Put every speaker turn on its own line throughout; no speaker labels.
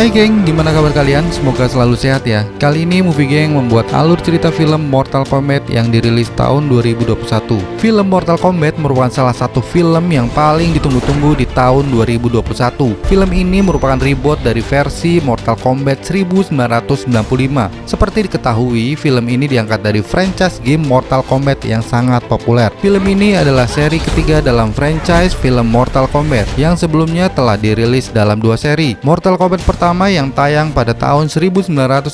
Hai geng, gimana kabar kalian? Semoga selalu sehat ya. Kali ini Movie Gang membuat alur cerita film Mortal Kombat yang dirilis tahun 2021. Film Mortal Kombat merupakan salah satu film yang paling ditunggu-tunggu di tahun 2021. Film ini merupakan reboot dari versi Mortal Kombat 1995. Seperti diketahui, film ini diangkat dari franchise game Mortal Kombat yang sangat populer. Film ini adalah seri ketiga dalam franchise film Mortal Kombat yang sebelumnya telah dirilis dalam dua seri. Mortal Kombat pertama yang tayang pada tahun 1995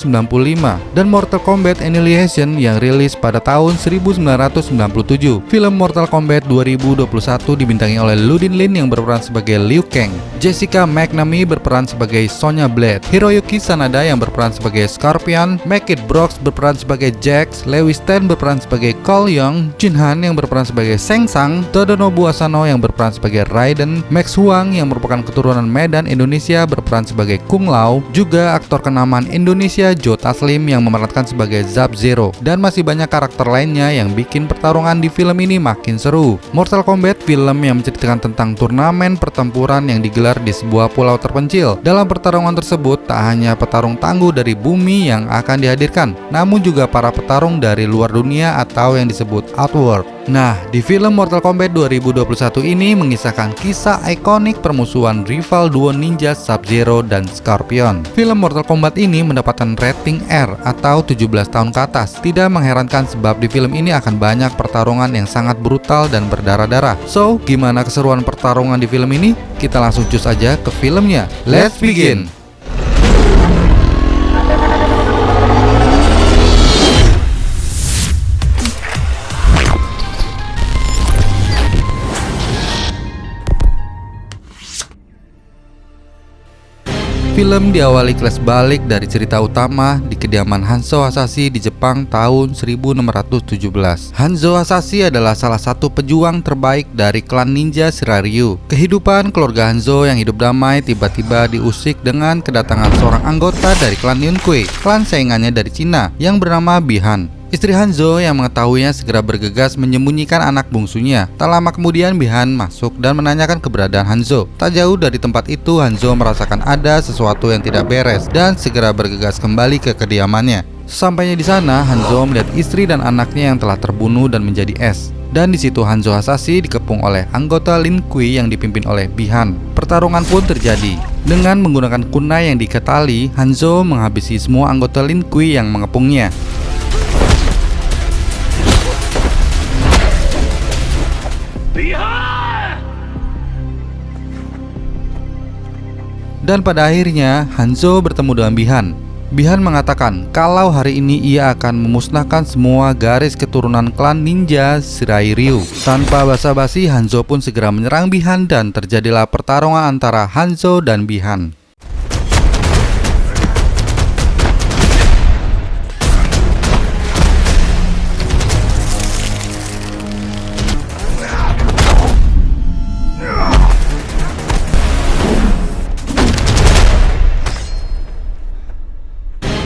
dan Mortal Kombat Annihilation yang rilis pada tahun 1997. Film Mortal Kombat 2021 dibintangi oleh Ludin Lin yang berperan sebagai Liu Kang, Jessica McNamee berperan sebagai Sonya Blade, Hiroyuki Sanada yang berperan sebagai Scorpion, Mackie Brooks berperan sebagai Jax, Lewis Tan berperan sebagai Cole Young, Jin Han yang berperan sebagai Shang Tsung, Todonobu Asano yang berperan sebagai Raiden, Max Huang yang merupakan keturunan Medan Indonesia berperan sebagai Kung Lao, juga aktor kenamaan Indonesia Joe Taslim yang memerankan sebagai Sub-Zero, dan masih banyak karakter lainnya yang bikin pertarungan di film ini makin seru. Mortal Kombat film yang menceritakan tentang turnamen pertempuran yang digelar di sebuah pulau terpencil. Dalam pertarungan tersebut tak hanya petarung tangguh dari bumi yang akan dihadirkan, namun juga para petarung dari luar dunia atau yang disebut Outworld. Nah, di film Mortal Kombat 2021 ini mengisahkan kisah ikonik permusuhan rival duo ninja Sub-Zero dan Scorpion. Film Mortal Kombat ini mendapatkan rating R atau 17 tahun ke atas. Tidak mengherankan sebab di film ini akan banyak pertarungan yang sangat brutal dan berdarah-darah. So, gimana keseruan pertarungan di film ini? Kita langsung cus aja ke filmnya. Let's begin! Film diawali kilas balik dari cerita utama di kediaman Hanzo Hasashi di Jepang tahun 1617. Hanzo Hasashi adalah salah satu pejuang terbaik dari klan ninja Shiraryu. Kehidupan keluarga Hanzo yang hidup damai tiba-tiba diusik dengan kedatangan seorang anggota dari klan Yunkai, klan saingannya dari Cina yang bernama Bihan. Istri Hanzo yang mengetahuinya segera bergegas menyembunyikan anak bungsunya. Tak lama kemudian Bihan masuk dan menanyakan keberadaan Hanzo. Tak jauh dari tempat itu Hanzo merasakan ada sesuatu yang tidak beres dan segera bergegas kembali ke kediamannya. Sampainya di sana, Hanzo melihat istri dan anaknya yang telah terbunuh dan menjadi es. Dan di situ Hanzo Hasashi dikepung oleh anggota Lin Kuei yang dipimpin oleh Bihan. Pertarungan pun terjadi. Dengan menggunakan kunai yang diikat tali, Hanzo menghabisi semua anggota Lin Kuei yang mengepungnya. Dan pada akhirnya Hanzo bertemu dengan Bihan. Bihan mengatakan kalau hari ini ia akan memusnahkan semua garis keturunan klan ninja Shiraryu. Tanpa basa-basi Hanzo pun segera menyerang Bihan dan terjadilah pertarungan antara Hanzo dan Bihan.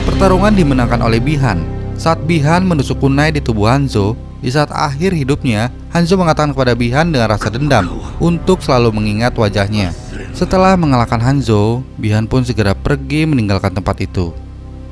Pertarungan dimenangkan oleh Bihan. Saat Bihan menusuk kunai di tubuh Hanzo, di saat akhir hidupnya, Hanzo mengatakan kepada Bihan dengan rasa dendam untuk selalu mengingat wajahnya. Setelah mengalahkan Hanzo, Bihan pun segera pergi meninggalkan tempat itu.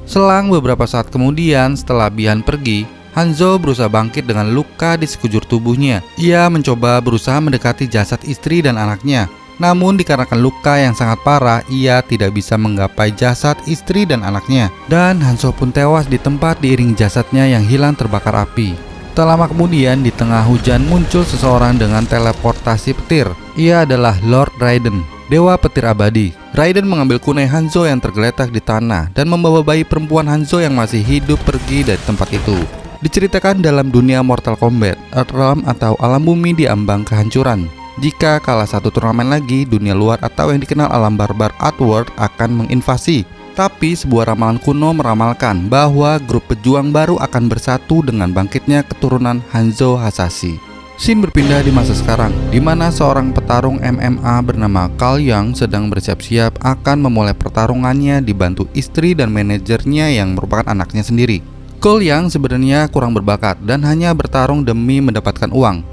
Selang beberapa saat kemudian, setelah Bihan pergi, Hanzo berusaha bangkit dengan luka di sekujur tubuhnya. Ia mencoba berusaha mendekati jasad istri dan anaknya. Namun dikarenakan luka yang sangat parah, ia tidak bisa menggapai jasad istri dan anaknya. Dan Hanzo pun tewas di tempat diiringi jasadnya yang hilang terbakar api. Tak lama kemudian di tengah hujan muncul seseorang dengan teleportasi petir. Ia adalah Lord Raiden, dewa petir abadi. Raiden mengambil kunai Hanzo yang tergeletak di tanah dan membawa bayi perempuan Hanzo yang masih hidup pergi dari tempat itu. Diceritakan dalam dunia Mortal Kombat, Earthrealm atau alam bumi diambang kehancuran. Jika kalah satu turnamen lagi, dunia luar atau yang dikenal alam barbar Outworld akan menginvasi. Tapi sebuah ramalan kuno meramalkan bahwa grup pejuang baru akan bersatu dengan bangkitnya keturunan Hanzo Hasashi. Scene berpindah di masa sekarang, di mana seorang petarung MMA bernama Cole Young sedang bersiap-siap akan memulai pertarungannya dibantu istri dan manajernya yang merupakan anaknya sendiri. Cole Young sebenarnya kurang berbakat dan hanya bertarung demi mendapatkan uang.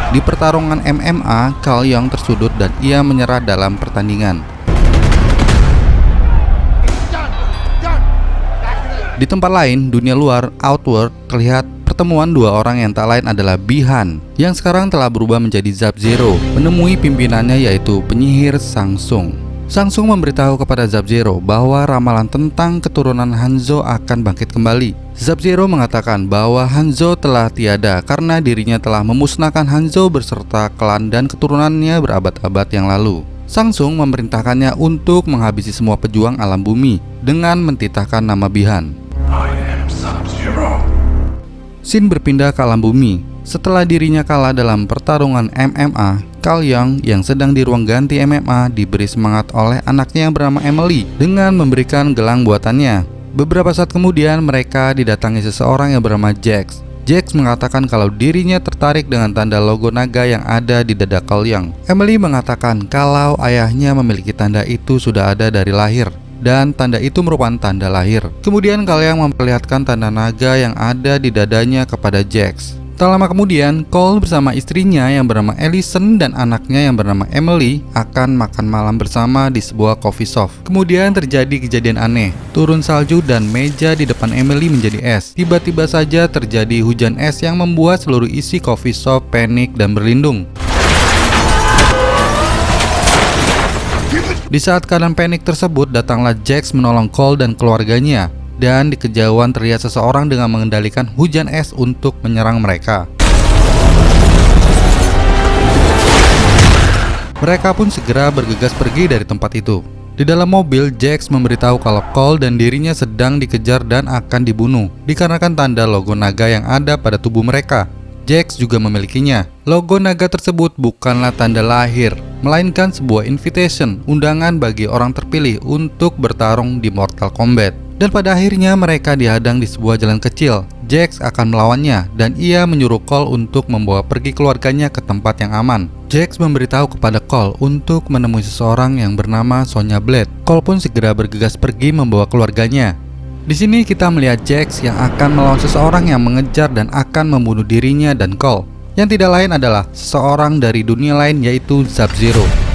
Di pertarungan MMA, Cole Young tersudut dan ia menyerah dalam pertandingan. Di tempat lain, dunia luar, Outworld, terlihat pertemuan dua orang yang tak lain adalah Bi-Han, yang sekarang telah berubah menjadi Sub-Zero, menemui pimpinannya yaitu penyihir Shang-Tsung. Shang-Tsung memberitahu kepada Sub-Zero bahwa ramalan tentang keturunan Hanzo akan bangkit kembali. Sub-Zero mengatakan bahwa Hanzo telah tiada karena dirinya telah memusnahkan Hanzo beserta klan dan keturunannya berabad-abad yang lalu. Shang-Tsung memerintahkannya untuk menghabisi semua pejuang alam bumi dengan mentitahkan nama Bi-Han. Shin berpindah ke alam bumi. Setelah dirinya kalah dalam pertarungan MMA, Cole Young yang sedang di ruang ganti MMA diberi semangat oleh anaknya yang bernama Emily dengan memberikan gelang buatannya. Beberapa saat kemudian mereka didatangi seseorang yang bernama Jax. Jax mengatakan kalau dirinya tertarik dengan tanda logo naga yang ada di dada Cole Young. Emily mengatakan kalau ayahnya memiliki tanda itu sudah ada dari lahir, dan tanda itu merupakan tanda lahir. Kemudian Cole Young memperlihatkan tanda naga yang ada di dadanya kepada Jax. Tak lama kemudian, Cole bersama istrinya yang bernama Allison dan anaknya yang bernama Emily akan makan malam bersama di sebuah coffee shop. Kemudian terjadi kejadian aneh. Turun salju dan meja di depan Emily menjadi es. Tiba-tiba saja terjadi hujan es yang membuat seluruh isi coffee shop panik dan berlindung. Di saat keadaan panik tersebut, datanglah Jax menolong Cole dan keluarganya. Dan di kejauhan terlihat seseorang dengan mengendalikan hujan es untuk menyerang mereka. Mereka pun segera bergegas pergi dari tempat itu. Di dalam mobil, Jax memberitahu kalau Cole dan dirinya sedang dikejar dan akan dibunuh dikarenakan tanda logo naga yang ada pada tubuh mereka. Jax juga memilikinya. Logo naga tersebut bukanlah tanda lahir, melainkan sebuah invitation, undangan bagi orang terpilih untuk bertarung di Mortal Kombat. Dan pada akhirnya mereka dihadang di sebuah jalan kecil. Jax akan melawannya dan ia menyuruh Cole untuk membawa pergi keluarganya ke tempat yang aman. Jax memberitahu kepada Cole untuk menemui seseorang yang bernama Sonya Blade. Cole pun segera bergegas pergi membawa keluarganya. Di sini kita melihat Jax yang akan melawan seseorang yang mengejar dan akan membunuh dirinya dan Cole, yang tidak lain adalah seseorang dari dunia lain yaitu Sub-Zero.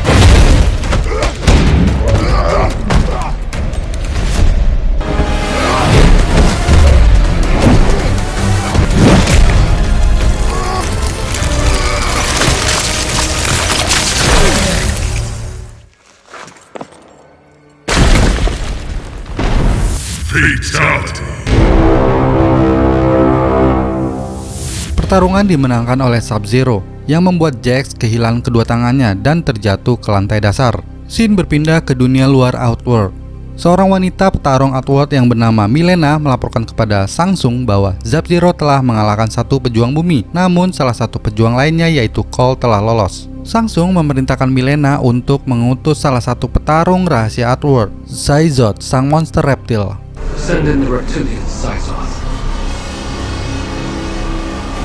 Pertarungan dimenangkan oleh Sub-Zero yang membuat Jax kehilangan kedua tangannya dan terjatuh ke lantai dasar. Shin berpindah ke dunia luar Outworld. Seorang wanita petarung Outworld yang bernama Milena melaporkan kepada Shang-Tsung bahwa Sub-Zero telah mengalahkan satu pejuang bumi, namun salah satu pejuang lainnya yaitu Cole telah lolos. Shang-Tsung memerintahkan Milena untuk mengutus salah satu petarung rahasia Outworld, Saizot, sang monster reptil.
Send in the reptilian Saizot.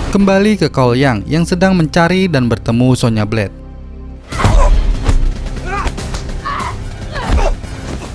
Kembali ke Cole Young yang sedang mencari dan bertemu Sonya Blade.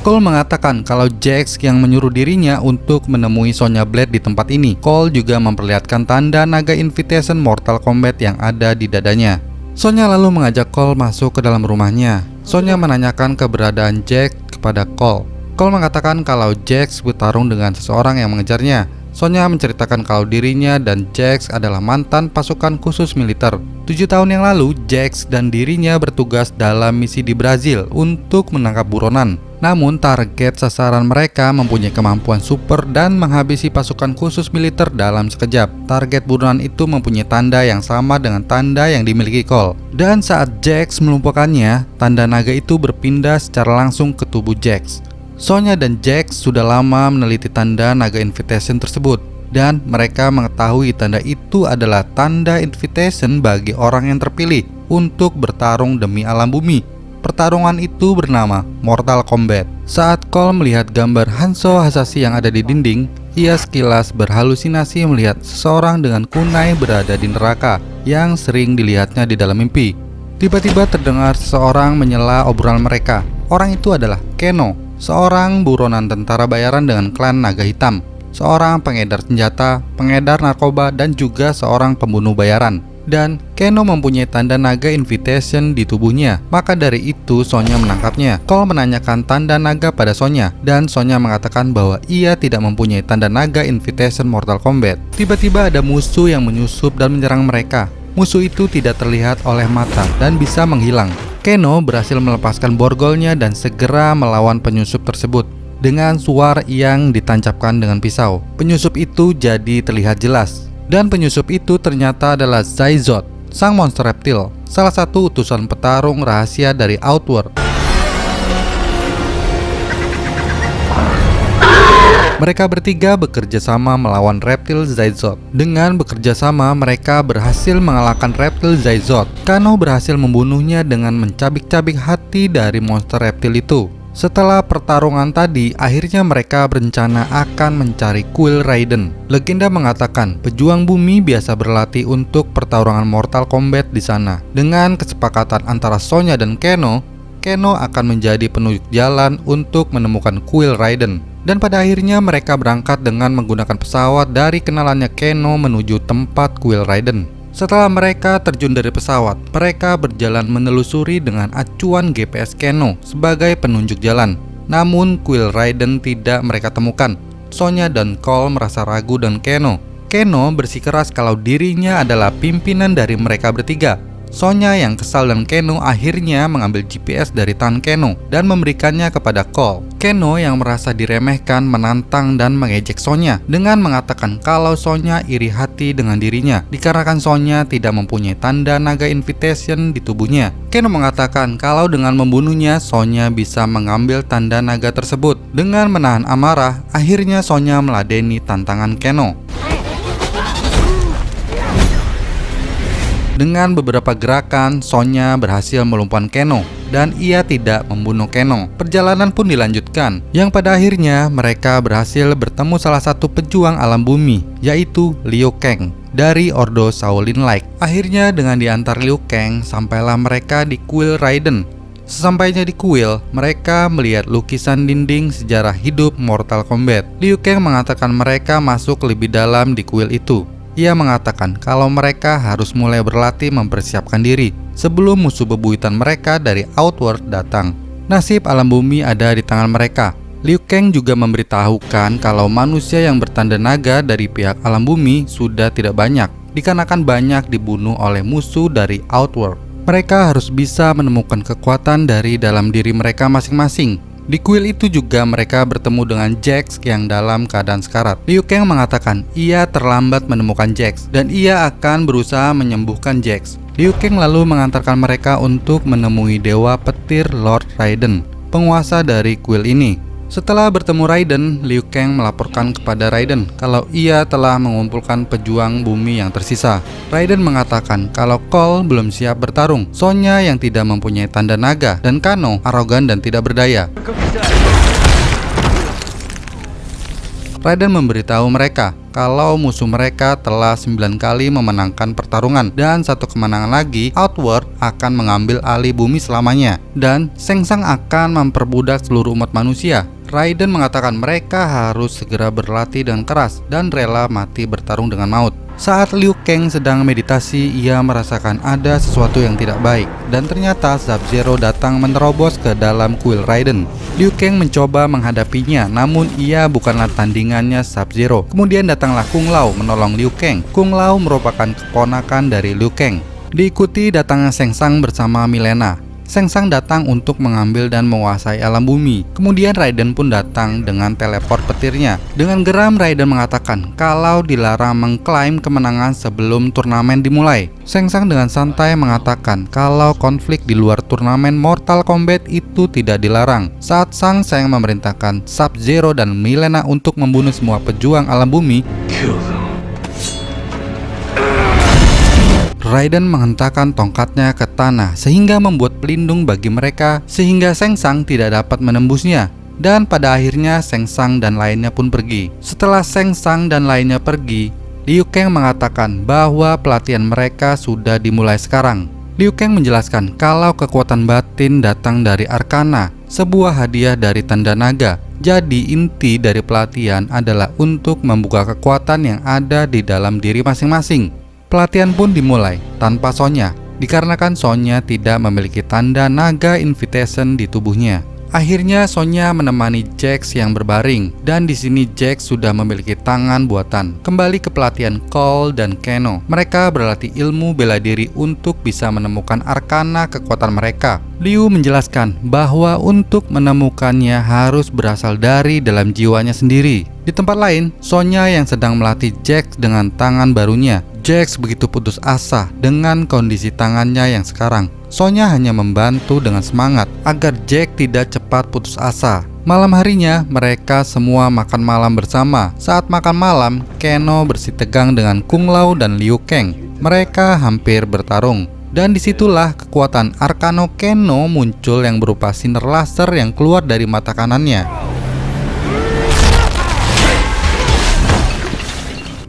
Cole mengatakan kalau Jax yang menyuruh dirinya untuk menemui Sonya Blade di tempat ini. Cole juga memperlihatkan tanda naga invitation Mortal Kombat yang ada di dadanya. Sonya lalu mengajak Cole masuk ke dalam rumahnya. Sonya menanyakan keberadaan Jax kepada Cole. Cole mengatakan kalau Jax bertarung dengan seseorang yang mengejarnya. Sonya menceritakan kalau dirinya dan Jax adalah mantan pasukan khusus militer. 7 tahun yang lalu, Jax dan dirinya bertugas dalam misi di Brazil untuk menangkap buronan. Namun target sasaran mereka mempunyai kemampuan super dan menghabisi pasukan khusus militer dalam sekejap. Target buronan itu mempunyai tanda yang sama dengan tanda yang dimiliki Cole. Dan saat Jax melumpuhkannya, tanda naga itu berpindah secara langsung ke tubuh Jax. Sonya dan Jax sudah lama meneliti tanda naga invitation tersebut, dan mereka mengetahui tanda itu adalah tanda invitation bagi orang yang terpilih untuk bertarung demi alam bumi. Pertarungan itu bernama Mortal Kombat. Saat Cole melihat gambar Hanzo Hasashi yang ada di dinding, ia sekilas berhalusinasi melihat seseorang dengan kunai berada di neraka yang sering dilihatnya di dalam mimpi. Tiba-tiba terdengar seseorang menyela obrolan mereka. Orang itu adalah Keno, seorang buronan tentara bayaran dengan klan naga hitam, seorang pengedar senjata, pengedar narkoba, dan juga seorang pembunuh bayaran. dan Keno mempunyai tanda naga invitation di tubuhnya. Maka dari itu Sonya menangkapnya. Cole menanyakan tanda naga pada Sonya, dan Sonya mengatakan bahwa ia tidak mempunyai tanda naga invitation Mortal Kombat. Tiba-tiba ada musuh yang menyusup dan menyerang mereka. Musuh itu tidak terlihat oleh mata dan bisa menghilang. Keno berhasil melepaskan borgolnya dan segera melawan penyusup tersebut dengan suar yang ditancapkan dengan pisau. Penyusup itu jadi terlihat jelas. Dan penyusup itu ternyata adalah Zyzot, sang monster reptil, salah satu utusan petarung rahasia dari Outworld. Mereka bertiga bekerja sama melawan reptil Zyzot. Dengan bekerja sama, mereka berhasil mengalahkan reptil Zyzot. Kano berhasil membunuhnya dengan mencabik-cabik hati dari monster reptil itu. Setelah pertarungan tadi, akhirnya mereka berencana akan mencari Kuil Raiden. Legenda mengatakan pejuang bumi biasa berlatih untuk pertarungan Mortal Kombat di sana. Dengan kesepakatan antara Sonya dan Keno akan menjadi penunjuk jalan untuk menemukan Kuil Raiden. Dan pada akhirnya mereka berangkat dengan menggunakan pesawat dari kenalannya Keno menuju tempat Kuil Raiden. Setelah mereka terjun dari pesawat, mereka berjalan menelusuri dengan acuan GPS Keno sebagai penunjuk jalan. Namun Kuil Raiden tidak mereka temukan. Sonya dan Cole merasa ragu dan Keno bersikeras kalau dirinya adalah pimpinan dari mereka bertiga. Sonya yang kesal dan Keno akhirnya mengambil GPS dari tangan Keno dan memberikannya kepada Cole. Keno yang merasa diremehkan menantang dan mengejek Sonya dengan mengatakan kalau Sonya iri hati dengan dirinya dikarenakan Sonya tidak mempunyai tanda naga invitation di tubuhnya. Keno mengatakan kalau dengan membunuhnya Sonya bisa mengambil tanda naga tersebut. Dengan menahan amarah, akhirnya Sonya meladeni tantangan Keno. Dengan beberapa gerakan, Sonya berhasil melumpuhkan Keno dan ia tidak membunuh Keno. Perjalanan pun dilanjutkan, yang pada akhirnya mereka berhasil bertemu salah satu pejuang alam bumi, yaitu Liu Kang dari Ordo Shaolin Like. Akhirnya dengan diantar Liu Kang, sampailah mereka di Kuil Raiden. Sesampainya di kuil, mereka melihat lukisan dinding sejarah hidup Mortal Kombat. Liu Kang mengatakan mereka masuk lebih dalam di kuil itu. Ia mengatakan kalau mereka harus mulai berlatih mempersiapkan diri sebelum musuh bebuyutan mereka dari Outworld datang. Nasib alam bumi ada di tangan mereka. Liu Kang juga memberitahukan kalau manusia yang bertanda naga dari pihak alam bumi sudah tidak banyak, dikarenakan banyak dibunuh oleh musuh dari Outworld. Mereka harus bisa menemukan kekuatan dari dalam diri mereka masing-masing. Di kuil itu juga mereka bertemu dengan Jax yang dalam keadaan sekarat. Liu Kang mengatakan ia terlambat menemukan Jax dan ia akan berusaha menyembuhkan Jax. Liu Kang lalu mengantarkan mereka untuk menemui Dewa Petir Lord Raiden, penguasa dari kuil ini. Setelah bertemu Raiden, Liu Kang melaporkan kepada Raiden kalau ia telah mengumpulkan pejuang bumi yang tersisa. Raiden mengatakan kalau Cole belum siap bertarung, Sonya yang tidak mempunyai tanda naga, dan Kano arogan dan tidak berdaya. Raiden memberitahu mereka kalau musuh mereka telah 9 kali memenangkan pertarungan dan satu kemenangan lagi, Outworld akan mengambil alih bumi selamanya dan Shang Tsung akan memperbudak seluruh umat manusia. Raiden mengatakan mereka harus segera berlatih dengan keras dan rela mati bertarung dengan maut. Saat Liu Kang sedang meditasi, ia merasakan ada sesuatu yang tidak baik dan ternyata Sub-Zero datang menerobos ke dalam kuil Raiden. Liu Kang mencoba menghadapinya, namun ia bukanlah tandingannya Sub-Zero. Kemudian datanglah Kung Lao menolong Liu Kang. Kung Lao merupakan keponakan dari Liu Kang. Diikuti datangnya Shang Tsung bersama Milena. Shang Tsung datang untuk mengambil dan menguasai alam bumi. Kemudian Raiden pun datang dengan teleport petirnya. Dengan geram Raiden mengatakan kalau dilarang mengklaim kemenangan sebelum turnamen dimulai. Shang Tsung dengan santai mengatakan kalau konflik di luar turnamen Mortal Kombat itu tidak dilarang. Saat Shang Tsung memerintahkan Sub-Zero dan Milena untuk membunuh semua pejuang alam bumi,
Kill them.
Raiden menghentakkan tongkatnya ke tanah sehingga membuat pelindung bagi mereka sehingga Shang Tsung tidak dapat menembusnya. Dan pada akhirnya Shang Tsung dan lainnya pun pergi. Setelah Shang Tsung dan lainnya pergi, Liu Kang mengatakan bahwa pelatihan mereka sudah dimulai sekarang. Liu Kang menjelaskan kalau kekuatan batin datang dari Arcana, sebuah hadiah dari tanda naga. Jadi inti dari pelatihan adalah untuk membuka kekuatan yang ada di dalam diri masing-masing. Pelatihan pun dimulai tanpa Sonya, dikarenakan Sonya tidak memiliki tanda naga invitation di tubuhnya. Akhirnya Sonya menemani Jax yang berbaring, dan di sini Jax sudah memiliki tangan buatan. Kembali ke pelatihan Cole dan Keno, mereka berlatih ilmu bela diri untuk bisa menemukan arkana kekuatan mereka. Liu menjelaskan bahwa untuk menemukannya harus berasal dari dalam jiwanya sendiri. Di tempat lain, Sonya yang sedang melatih Jax dengan tangan barunya. Jax begitu putus asa dengan kondisi tangannya yang sekarang. Sonya hanya membantu dengan semangat agar Jax tidak cepat putus asa. Malam harinya, mereka semua makan malam bersama. Saat makan malam, Keno bersitegang dengan Kung Lao dan Liu Kang. Mereka hampir bertarung. Dan disitulah kekuatan Arkano Keno muncul yang berupa sinar laser yang keluar dari mata kanannya.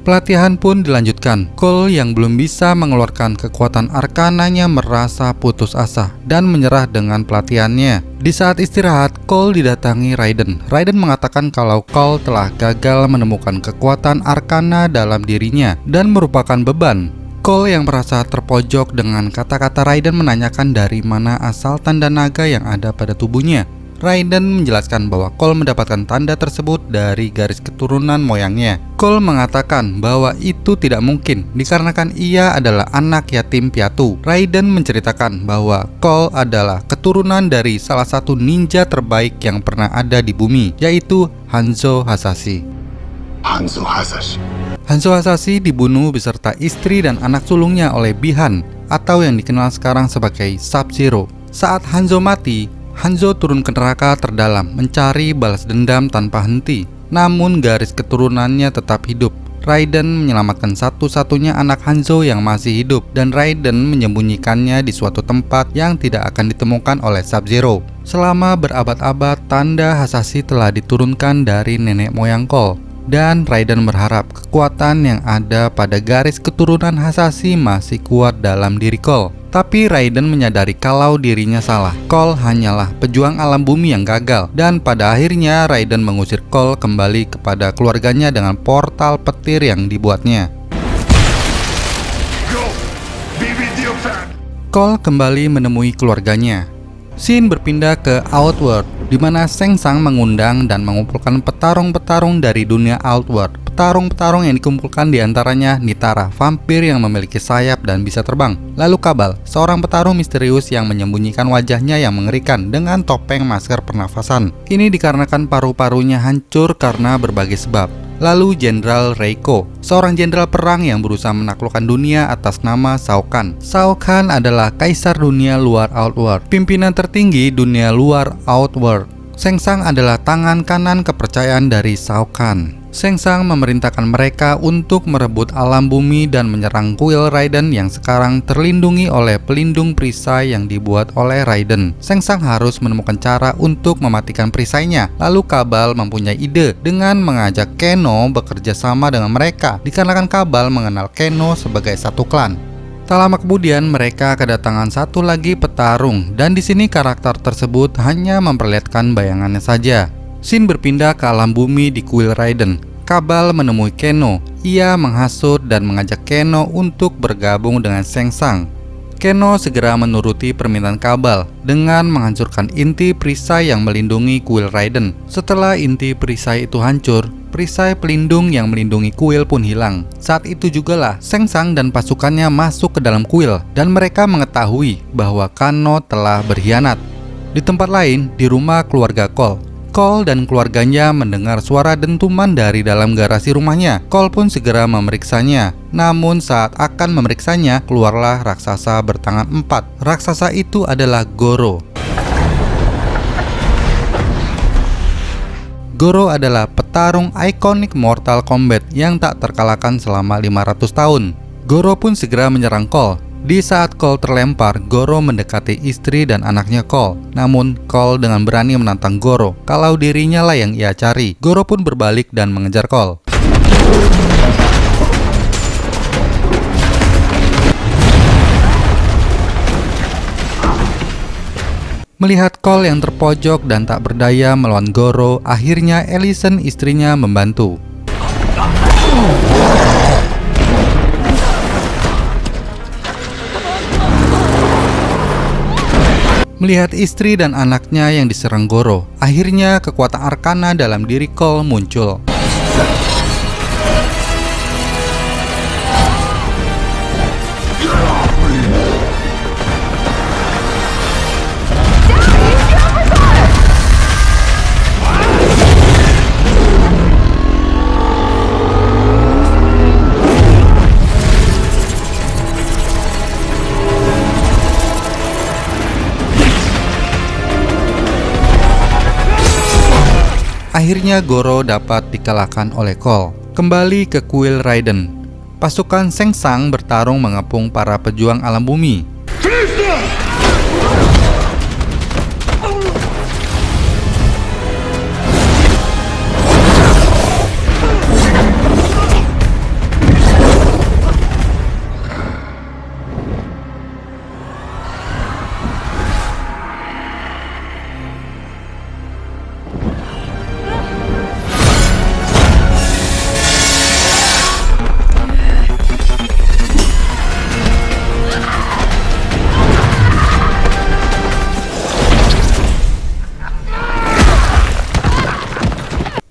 Pelatihan pun dilanjutkan. Cole yang belum bisa mengeluarkan kekuatan arkananya merasa putus asa dan menyerah dengan pelatihannya. Di saat istirahat, Cole didatangi Raiden. Raiden mengatakan kalau Cole telah gagal menemukan kekuatan arkana dalam dirinya dan merupakan beban. Cole yang merasa terpojok dengan kata-kata Raiden menanyakan dari mana asal tanda naga yang ada pada tubuhnya. Raiden menjelaskan bahwa Cole mendapatkan tanda tersebut dari garis keturunan moyangnya. Cole mengatakan bahwa itu tidak mungkin dikarenakan ia adalah anak yatim piatu. Raiden menceritakan bahwa Cole adalah keturunan dari salah satu ninja terbaik yang pernah ada di bumi, yaitu Hanzo Hasashi. Hanzo Hasashi dibunuh beserta istri dan anak sulungnya oleh Bi-Han atau yang dikenal sekarang sebagai Sub-Zero. Saat Hanzo mati, Hanzo turun ke neraka terdalam mencari balas dendam tanpa henti. Namun garis keturunannya tetap hidup. Raiden menyelamatkan satu-satunya anak Hanzo yang masih hidup, dan Raiden menyembunyikannya di suatu tempat yang tidak akan ditemukan oleh Sub-Zero. Selama berabad-abad, tanda Hasashi telah diturunkan dari nenek moyang Cole, dan Raiden berharap kekuatan yang ada pada garis keturunan Hasashi masih kuat dalam diri Cole. Tapi Raiden menyadari kalau dirinya salah. Cole hanyalah pejuang alam bumi yang gagal, dan pada akhirnya Raiden mengusir Cole kembali kepada keluarganya dengan portal petir yang dibuatnya. Cole kembali menemui keluarganya. Scene berpindah ke Outworld, di mana Shang Tsung mengundang dan mengumpulkan petarung-petarung dari dunia Outworld. Petarung-petarung yang dikumpulkan diantaranya Nitara, vampir yang memiliki sayap dan bisa terbang. Lalu Kabal, seorang petarung misterius yang menyembunyikan wajahnya yang mengerikan dengan topeng masker pernafasan. Ini dikarenakan paru-parunya hancur karena berbagai sebab. Lalu Jenderal Reiko, seorang jenderal perang yang berusaha menaklukkan dunia atas nama Shao Kahn. Shao Kahn adalah kaisar dunia luar Outworld, pimpinan tertinggi dunia luar Outworld. Shang Tsung adalah tangan kanan kepercayaan dari Shao Kahn. Shang Tsung memerintahkan mereka untuk merebut alam bumi dan menyerang kuil Raiden yang sekarang terlindungi oleh pelindung perisai yang dibuat oleh Raiden. Shang Tsung harus menemukan cara untuk mematikan perisainya. Lalu Kabal mempunyai ide dengan mengajak Keno bekerja sama dengan mereka, dikarenakan Kabal mengenal Keno sebagai satu klan. Tak lama kemudian mereka kedatangan satu lagi petarung, dan di sini karakter tersebut hanya memperlihatkan bayangannya saja. Scene berpindah ke alam bumi di kuil Raiden. Kabal menemui Keno. Ia menghasut dan mengajak Keno untuk bergabung dengan Shang Tsung. Keno segera menuruti permintaan Kabal dengan menghancurkan inti perisai yang melindungi kuil Raiden. Setelah inti perisai itu hancur, perisai pelindung yang melindungi kuil pun hilang. Saat itu jugalah Shang Tsung dan pasukannya masuk ke dalam kuil, dan mereka mengetahui bahwa Kano telah berkhianat. Di tempat lain, di rumah keluarga Cole dan keluarganya mendengar suara dentuman dari dalam garasi rumahnya. Cole pun segera memeriksanya. Namun saat akan memeriksanya, keluarlah raksasa bertangan 4. Raksasa itu adalah Goro. Goro adalah petarung ikonik Mortal Kombat yang tak terkalahkan selama 500 tahun. Goro pun segera menyerang Cole. Di saat Cole terlempar, Goro mendekati istri dan anaknya Cole. Namun, Cole dengan berani menantang Goro kalau dirinya lah yang ia cari. Goro pun berbalik dan mengejar Cole. Melihat Cole yang terpojok dan tak berdaya melawan Goro, akhirnya Ellison istrinya membantu. Melihat istri dan anaknya yang diserang Goro, akhirnya kekuatan Arcana dalam diri Cole muncul. Akhirnya Goro dapat dikalahkan oleh Cole. Kembali ke kuil Raiden. Pasukan Shang Tsung bertarung mengepung para pejuang alam bumi.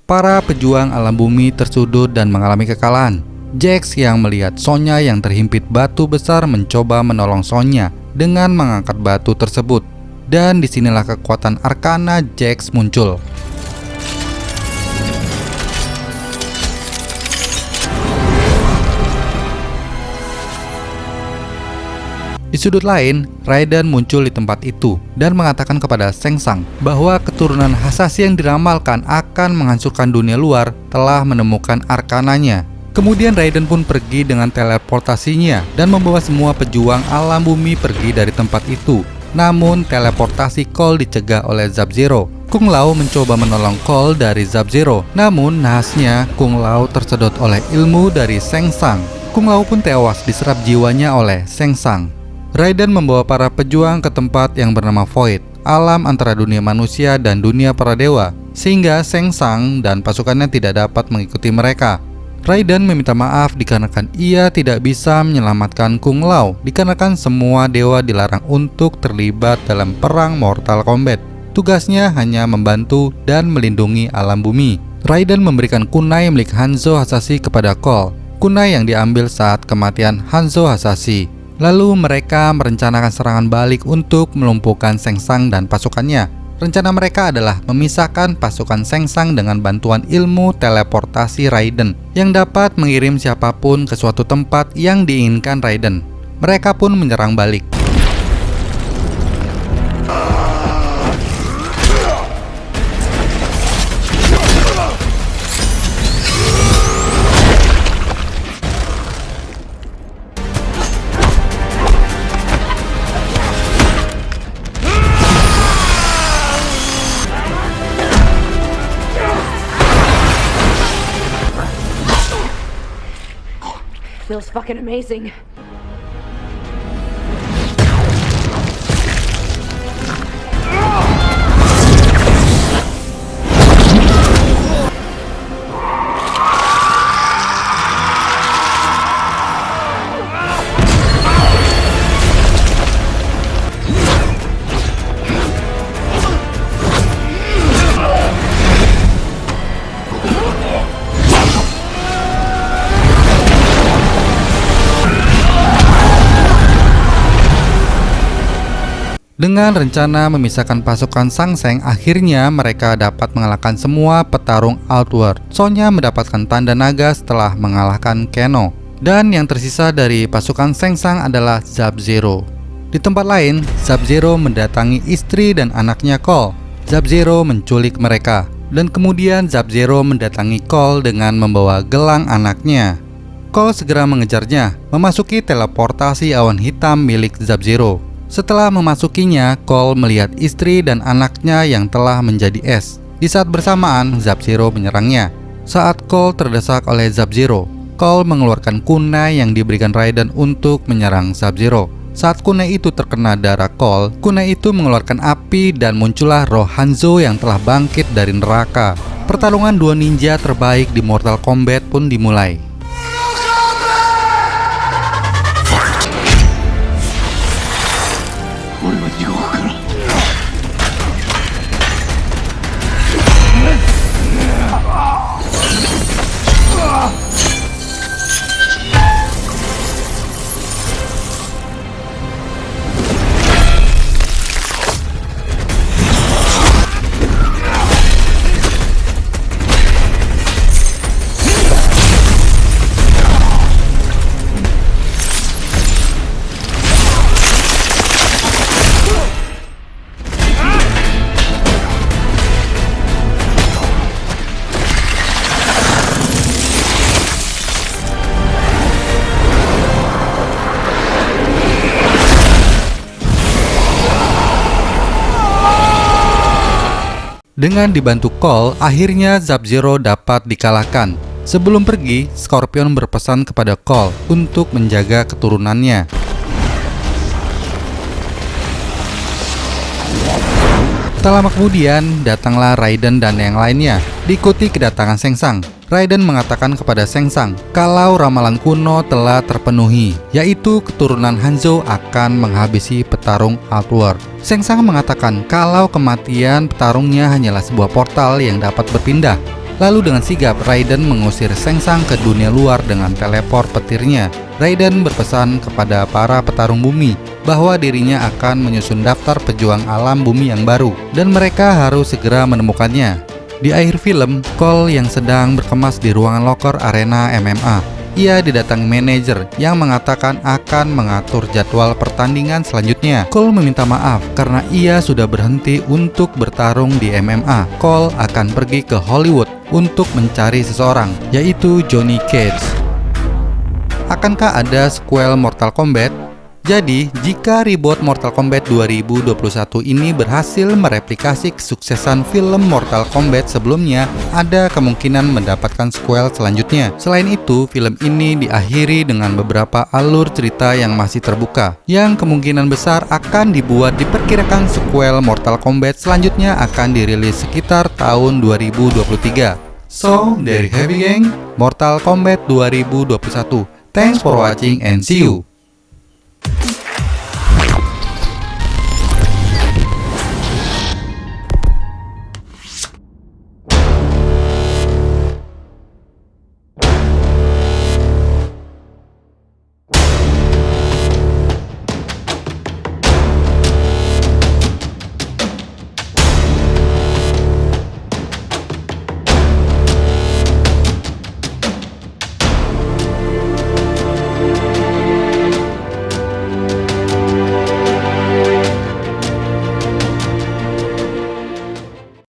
Para pejuang alam bumi tersudut dan mengalami kekalahan. Jax yang melihat Sonya yang terhimpit batu besar mencoba menolong Sonya dengan mengangkat batu tersebut. Dan disinilah kekuatan Arcana Jax muncul. Di sudut lain, Raiden muncul di tempat itu dan mengatakan kepada Shang Tsung bahwa keturunan Hasashi yang diramalkan akan menghancurkan dunia luar telah menemukan arkananya. Kemudian Raiden pun pergi dengan teleportasinya dan membawa semua pejuang alam bumi pergi dari tempat itu. Namun teleportasi Cole dicegah oleh Sub-Zero. Kung Lao mencoba menolong Cole dari Sub-Zero, namun nahasnya Kung Lao tersedot oleh ilmu dari Shang Tsung. Kung Lao pun tewas diserap jiwanya oleh Shang Tsung. Raiden membawa para pejuang ke tempat yang bernama Void, alam antara dunia manusia dan dunia para dewa, sehingga Shang Tsung dan pasukannya tidak dapat mengikuti mereka. Raiden meminta maaf dikarenakan ia tidak bisa menyelamatkan Kung Lao, dikarenakan semua dewa dilarang untuk terlibat dalam perang Mortal Kombat. Tugasnya hanya membantu dan melindungi alam bumi. Raiden memberikan kunai milik Hanzo Hasashi kepada Cole, kunai yang diambil saat kematian Hanzo Hasashi. Lalu mereka merencanakan serangan balik untuk melumpuhkan Shang Tsung dan pasukannya. Rencana mereka adalah memisahkan pasukan Shang Tsung dengan bantuan ilmu teleportasi Raiden yang dapat mengirim siapapun ke suatu tempat yang diinginkan Raiden. Mereka pun menyerang balik.
Feels fucking amazing.
Dengan rencana memisahkan pasukan Shang Tsung, akhirnya mereka dapat mengalahkan semua petarung Outworld. Sonya mendapatkan tanda naga setelah mengalahkan Kano. Dan yang tersisa dari pasukan Shang Tsung adalah Sub-Zero. Di tempat lain, Sub-Zero mendatangi istri dan anaknya Cole. Sub-Zero menculik mereka. Dan kemudian Sub-Zero mendatangi Cole dengan membawa gelang anaknya. Cole segera mengejarnya, memasuki teleportasi awan hitam milik Sub-Zero. Setelah memasukinya, Cole melihat istri dan anaknya yang telah menjadi es. Di saat bersamaan, Sub-Zero menyerangnya. Saat Cole terdesak oleh Sub-Zero, Cole mengeluarkan kunai yang diberikan Raiden untuk menyerang Sub-Zero. Saat kunai itu terkena darah Cole, kunai itu mengeluarkan api dan muncullah roh Hanzo yang telah bangkit dari neraka. Pertarungan dua ninja terbaik di Mortal Kombat pun dimulai. Dengan dibantu Cole, akhirnya Sub-Zero dapat dikalahkan. Sebelum pergi, Scorpion berpesan kepada Cole untuk menjaga keturunannya. Tak lama kemudian, datanglah Raiden dan yang lainnya, diikuti kedatangan Shang Tsung. Raiden mengatakan kepada Shang Tsung kalau ramalan kuno telah terpenuhi, yaitu keturunan Hanzo akan menghabisi petarung Outworld. Shang Tsung mengatakan kalau kematian petarungnya hanyalah sebuah portal yang dapat berpindah. Lalu dengan sigap, Raiden mengusir Shang Tsung ke dunia luar dengan teleport petirnya. Raiden berpesan kepada para petarung bumi bahwa dirinya akan menyusun daftar pejuang alam bumi yang baru, dan mereka harus segera menemukannya. Di akhir film, Cole yang sedang berkemas di ruangan loker arena MMA. Ia didatangi manajer yang mengatakan akan mengatur jadwal pertandingan selanjutnya. Cole meminta maaf karena ia sudah berhenti untuk bertarung di MMA. Cole akan pergi ke Hollywood untuk mencari seseorang, yaitu Johnny Cage. Akankah ada sequel Mortal Kombat? Jadi, jika reboot Mortal Kombat 2021 ini berhasil mereplikasi kesuksesan film Mortal Kombat sebelumnya, ada kemungkinan mendapatkan sequel selanjutnya. Selain itu, film ini diakhiri dengan beberapa alur cerita yang masih terbuka, yang kemungkinan besar akan dibuat. Diperkirakan sequel Mortal Kombat selanjutnya akan dirilis sekitar tahun 2023. So, dari Heavy Gang, Mortal Kombat 2021. Thanks for watching and see you!